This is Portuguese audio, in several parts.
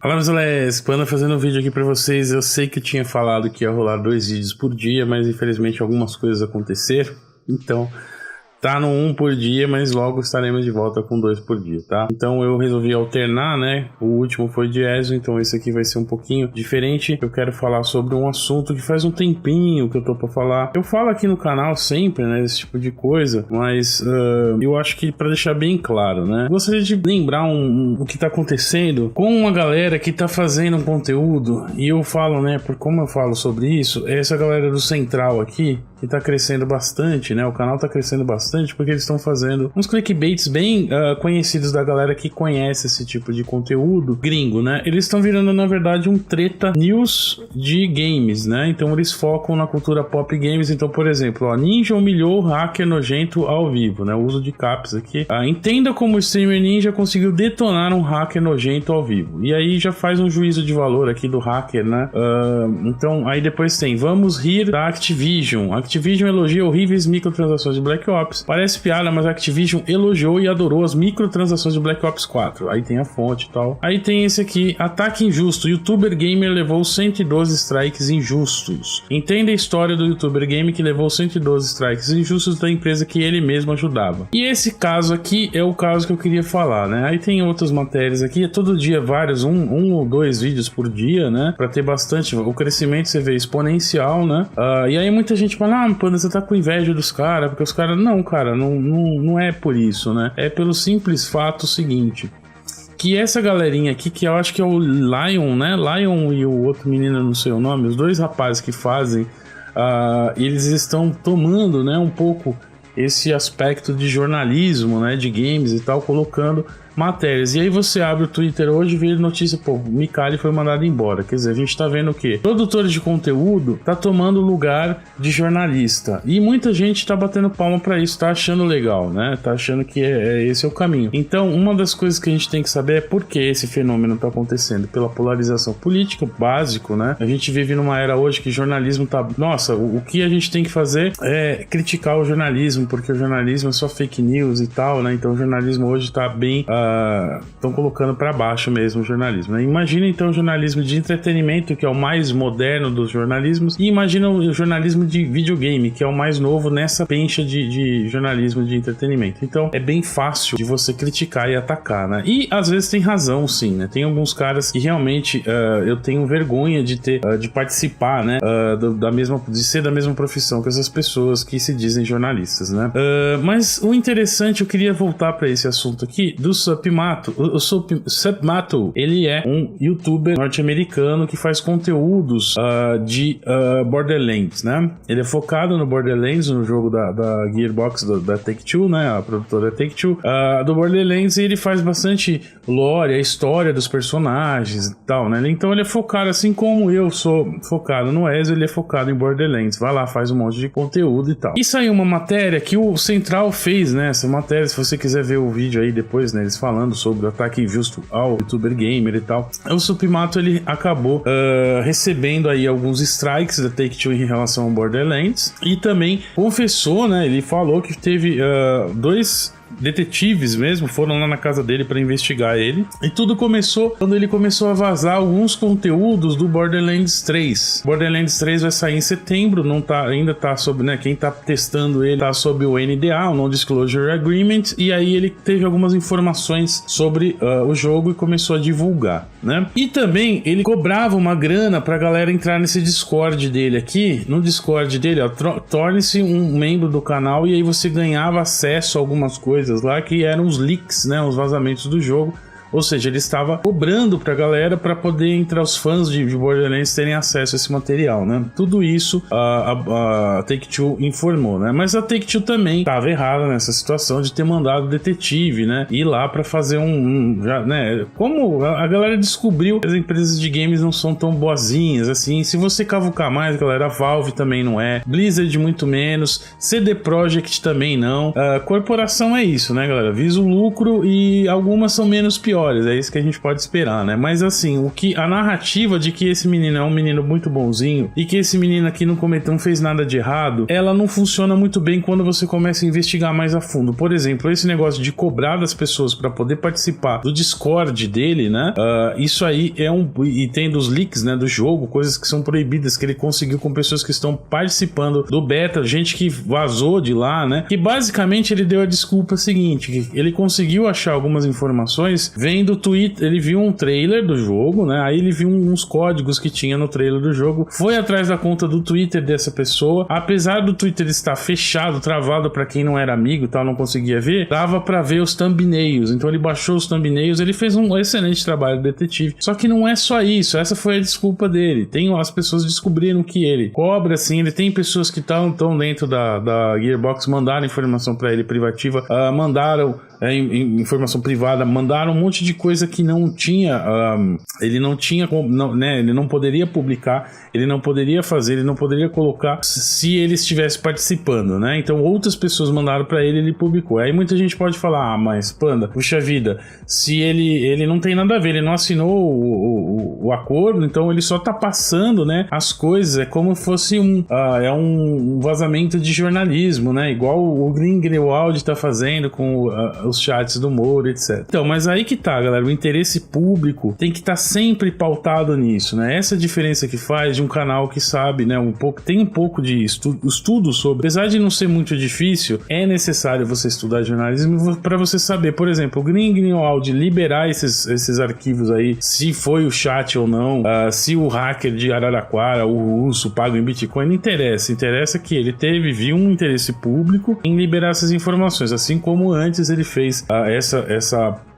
Fala, meus Alés, Panda fazendo um vídeo aqui pra vocês. Eu sei que eu tinha falado que ia rolar 2 vídeos por dia, mas infelizmente algumas coisas aconteceram. Então, tá no 1 por dia, mas logo estaremos de volta com 2 por dia, tá? Então eu resolvi alternar, né? O último foi de Ezio, então esse aqui vai ser um pouquinho diferente. Eu quero falar sobre um assunto que faz um tempinho que eu tô pra falar. Eu falo aqui no canal sempre, né? Esse tipo de coisa, mas eu acho que pra deixar bem claro, né? Gostaria de lembrar o que tá acontecendo com uma galera que tá fazendo um conteúdo, e eu falo, né? Por como eu falo sobre isso, é essa galera do Central aqui, que tá crescendo bastante, né? O canal tá crescendo bastante porque eles estão fazendo uns clickbaits bem conhecidos da galera que conhece esse tipo de conteúdo gringo, né? Eles estão virando, na verdade, um treta news de games, né? Então eles focam na cultura pop games. Então, por exemplo, ó, Ninja humilhou o hacker nojento ao vivo, né? O uso de caps aqui. Entenda como o streamer Ninja conseguiu detonar um hacker nojento ao vivo. E aí já faz um juízo de valor aqui do hacker, né? Então, aí depois tem, vamos rir da Activision. Activision elogia horríveis microtransações de Black Ops. Parece piada, mas a Activision elogiou e adorou as microtransações de Black Ops 4. Aí tem a fonte e tal. Aí tem esse aqui, ataque injusto. YouTuber Gamer levou 112 strikes injustos. Entenda a história do YouTuber Gamer que levou 112 strikes injustos da empresa que ele mesmo ajudava. E esse caso aqui é o caso que eu queria falar, né? Aí tem outras matérias aqui, todo dia vários, um ou 2 vídeos por dia, né? Pra ter bastante, o crescimento você vê exponencial, né? E aí muita gente fala, Panda, você tá com inveja dos caras, porque os caras, não, cara, não é por isso, né? É pelo simples fato seguinte, que essa galerinha aqui, que eu acho que é o Lion, né? Lion e o outro menino, não sei o nome, os dois rapazes que fazem, eles estão tomando, né, um pouco esse aspecto de jornalismo, né, de games e tal, colocando matérias. E aí você abre o Twitter hoje e vê notícia, pô, o Micali foi mandado embora. Quer dizer, a gente tá vendo o quê? Produtores de conteúdo tá tomando lugar de jornalista. E muita gente tá batendo palma pra isso, tá achando legal, né? Tá achando que esse é o caminho. Então, uma das coisas que a gente tem que saber é por que esse fenômeno tá acontecendo. Pela polarização política, básico, né? A gente vive numa era hoje que jornalismo tá... Nossa, o que a gente tem que fazer é criticar o jornalismo, porque o jornalismo é só fake news e tal, né? Então o jornalismo hoje tá bem... estão colocando para baixo mesmo o jornalismo, né? Imagina então o jornalismo de entretenimento, que é o mais moderno dos jornalismos, e imagina o jornalismo de videogame, que é o mais novo nessa pencha de jornalismo de entretenimento. Então é bem fácil de você criticar e atacar, né? E às vezes tem razão, sim, né? Tem alguns caras que realmente eu tenho vergonha de ter, de participar, né? De ser da mesma profissão que essas pessoas que se dizem jornalistas, né? Mas o interessante, eu queria voltar para esse assunto aqui do Supmato. O Supmato, ele é um youtuber norte-americano que faz conteúdos de Borderlands, né? Ele é focado no Borderlands, no jogo da Gearbox, da Take-Two, né? A produtora Take-Two, do Borderlands, e ele faz bastante lore, a história dos personagens e tal, né? Então ele é focado, assim como eu sou focado no Ezio, ele é focado em Borderlands. Vai lá, faz um monte de conteúdo e tal. E saiu uma matéria que o Central fez, né? Essa matéria, se você quiser ver o vídeo aí depois, né? Eles falando sobre o ataque injusto ao YouTuber Gamer e tal. O Supmato, ele acabou recebendo aí alguns strikes da Take-Two em relação ao Borderlands, e também confessou, né? Ele falou que teve 2 detetives mesmo foram lá na casa dele para investigar ele, e tudo começou quando ele começou a vazar alguns conteúdos do Borderlands 3. Borderlands 3 vai sair em setembro, não tá, ainda tá sob, né, quem tá testando ele tá sob o NDA, o Non-Disclosure Agreement, e aí ele teve algumas informações sobre o jogo e começou a divulgar, né? E também ele cobrava uma grana pra galera entrar nesse Discord dele aqui. No Discord dele, ó, torne-se um membro do canal, e aí você ganhava acesso a algumas coisas lá que eram os leaks, né, os vazamentos do jogo. Ou seja, ele estava cobrando pra galera para poder entrar, os fãs de Borderlands terem acesso a esse material, né? Tudo isso a Take-Two informou, né? Mas a Take-Two também estava errada nessa situação de ter mandado o detetive, né? Ir lá para fazer né? Como a galera descobriu que as empresas de games não são tão boazinhas, assim. Se você cavucar mais, galera, a Valve também não é, Blizzard muito menos, CD Projekt também não. Corporação é isso, né, galera? Visa o lucro, e algumas são menos piores. histórias, é isso que a gente pode esperar, né? Mas assim, a narrativa de que esse menino é um menino muito bonzinho e que esse menino aqui não fez nada de errado, ela não funciona muito bem quando você começa a investigar mais a fundo. Por exemplo, esse negócio de cobrar das pessoas para poder participar do Discord dele, né? Isso aí e tem dos leaks, né, do jogo, coisas que são proibidas que ele conseguiu com pessoas que estão participando do beta, gente que vazou de lá, né? Que basicamente ele deu a desculpa seguinte, que ele conseguiu achar algumas informações vendo Twitter, ele viu um trailer do jogo, né? Aí ele viu uns códigos que tinha no trailer do jogo, foi atrás da conta do Twitter dessa pessoa, apesar do Twitter estar fechado, travado para quem não era amigo e tal, não conseguia ver, dava para ver os thumbnails, então ele baixou os thumbnails, ele fez um excelente trabalho de detetive, só que não é só isso, essa foi a desculpa dele, as pessoas descobriram que ele cobra, assim, ele tem pessoas que estão dentro da Gearbox, mandaram informação para ele privativa, mandaram informação privada, mandaram um monte de coisa que não tinha, ele não tinha, né, ele não poderia publicar, ele não poderia fazer, ele não poderia colocar se ele estivesse participando, né? Então outras pessoas mandaram pra ele, ele publicou. Aí muita gente pode falar, mas Panda, puxa vida, se ele não tem nada a ver, ele não assinou o acordo, então ele só tá passando, né, as coisas, é como se fosse um vazamento de jornalismo, né? Igual o Grindelwald tá fazendo com os chats do Moro, etc. Então, mas aí que tá, galera, o interesse público tem que estar sempre pautado nisso, né? Essa diferença que faz de um canal que sabe, né, tem um pouco de estudo sobre, apesar de não ser muito difícil, é necessário você estudar jornalismo para você saber, por exemplo, o Grindelwald liberar esses arquivos aí, se foi o chat ou não, se o hacker de Araraquara, o russo, paga em Bitcoin, não interessa. Interessa que ele viu um interesse público em liberar essas informações, assim como antes ele fez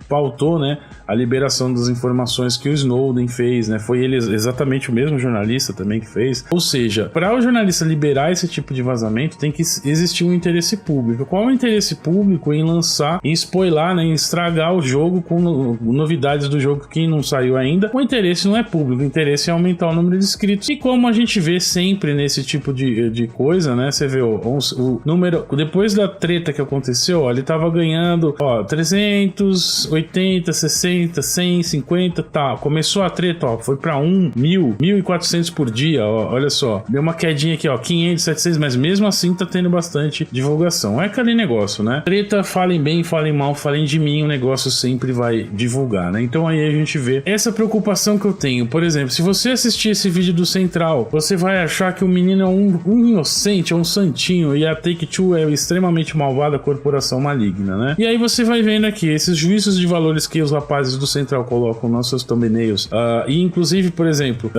pautou, né, a liberação das informações que o Snowden fez, né? Foi ele exatamente o mesmo jornalista também que fez. Ou seja, para o jornalista liberar esse tipo de vazamento, tem que existir um interesse público. Qual é o interesse público em lançar, em spoiler, né, em estragar o jogo com novidades do jogo que não saiu ainda? O interesse não é público, o interesse é aumentar o número de inscritos. E como a gente vê sempre nesse tipo de coisa, né? Você vê o número, depois da treta que aconteceu, ele tava ganhando 380, 60, 100, 50, tá. Começou a treta, foi pra 1.400 por dia, olha só. Deu uma quedinha aqui, 500, 700, mas mesmo assim tá tendo bastante divulgação. É aquele negócio, né? Treta, falem bem, falem mal, falem de mim, o negócio sempre vai divulgar, né? Então aí a gente vê essa preocupação que eu tenho. Por exemplo, se você assistir esse vídeo do Central, você vai achar que o menino é um inocente, é um santinho, e a Take-Two é extremamente malvada, corporação maligna, né? E aí você vai vendo aqui esses juízos de valores que os rapazes do Central colocam nos seus thumbnails, e inclusive, por exemplo,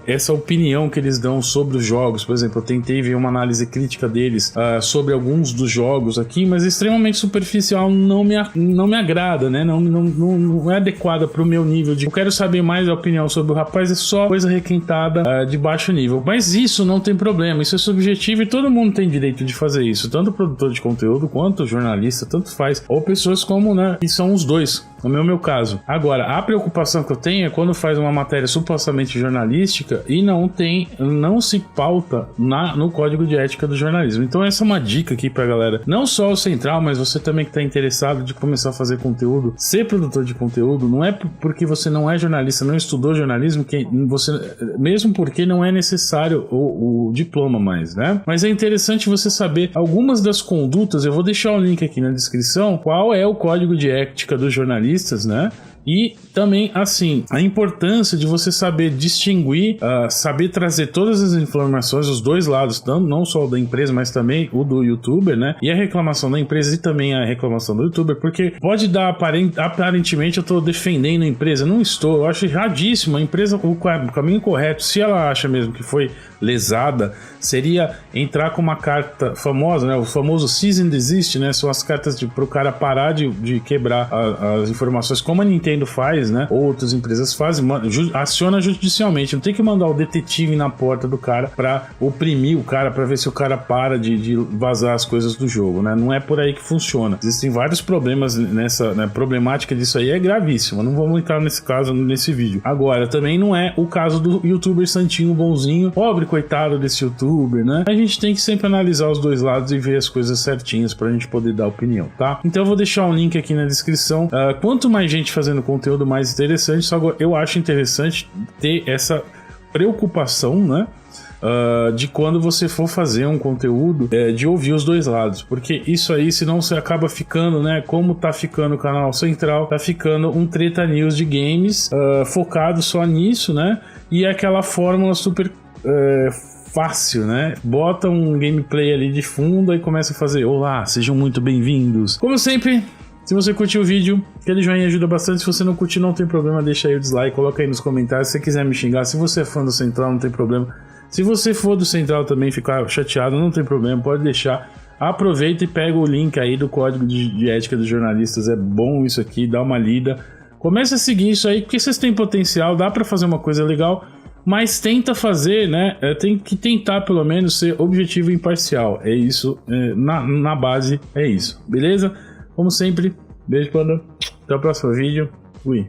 essa opinião que eles dão sobre os jogos. Por exemplo, eu tentei ver uma análise crítica deles sobre alguns dos jogos aqui, mas extremamente superficial, não me agrada, né? Não é adequada pro meu nível eu quero saber mais a opinião sobre o rapaz, é só coisa requentada de baixo nível. Mas isso não tem problema, isso é subjetivo e todo mundo tem direito de fazer isso, tanto o produtor de conteúdo quanto o jornalista, tanto faz, ou pessoas como, né, que são os dois, no meu caso. Agora, a preocupação que eu tenho é quando faz uma matéria supostamente jornalística e não se pauta no código de ética do jornalismo. Então essa é uma dica aqui pra galera, não só o Central, mas você também que tá interessado de começar a fazer conteúdo, ser produtor de conteúdo, não é porque você não é jornalista, não estudou jornalismo, que você, mesmo porque não é necessário o diploma mais, né? Mas é interessante você saber algumas das condutas. Eu vou deixar o link aqui na descrição, qual é o código de ética dos jornalistas, né? E também, assim, a importância de você saber distinguir, saber trazer todas as informações, os dois lados, não só o da empresa, mas também o do youtuber, né? E a reclamação da empresa e também a reclamação do youtuber, porque pode dar, aparentemente eu tô defendendo a empresa, não estou, eu acho erradíssimo. A empresa, o caminho correto, se ela acha mesmo que foi lesada, seria entrar com uma carta famosa, né? O famoso cease and desist, né? São as cartas pro cara parar de quebrar as informações, como a Nintendo faz, né? Outras empresas fazem, aciona judicialmente. Não tem que mandar o detetive na porta do cara pra oprimir o cara, pra ver se o cara para de vazar as coisas do jogo, né? Não é por aí que funciona. Existem vários problemas nessa, né? Problemática disso aí é gravíssima. Não vamos entrar nesse caso, nesse vídeo. Agora, também não é o caso do youtuber santinho bonzinho, pobre coitado desse youtuber, né? A gente tem que sempre analisar os dois lados e ver as coisas certinhas pra gente poder dar opinião, tá? Então eu vou deixar um link aqui na descrição. Quanto mais gente fazendo conteúdo mais interessante, só que eu acho interessante ter essa preocupação, né? De quando você for fazer um conteúdo, de ouvir os dois lados, porque isso aí, senão você acaba ficando, né, como tá ficando o canal central, tá ficando um treta news de games, focado só nisso, né, e é aquela fórmula super fácil, né, bota um gameplay ali de fundo e começa a fazer, olá, sejam muito bem-vindos. Como sempre, se você curtiu o vídeo, aquele joinha ajuda bastante. Se você não curtir, não tem problema, deixa aí o dislike, coloca aí nos comentários. Se você quiser me xingar, se você é fã do Central, não tem problema. Se você for do Central também ficar chateado, não tem problema, pode deixar. Aproveita e pega o link aí do código de ética dos jornalistas, é bom isso aqui, dá uma lida. Começa a seguir isso aí, porque vocês têm potencial, dá pra fazer uma coisa legal, mas tenta fazer, né, tem que tentar pelo menos ser objetivo e imparcial. É isso, na base é isso, beleza? Como sempre, beijo, panda, até o próximo vídeo, fui.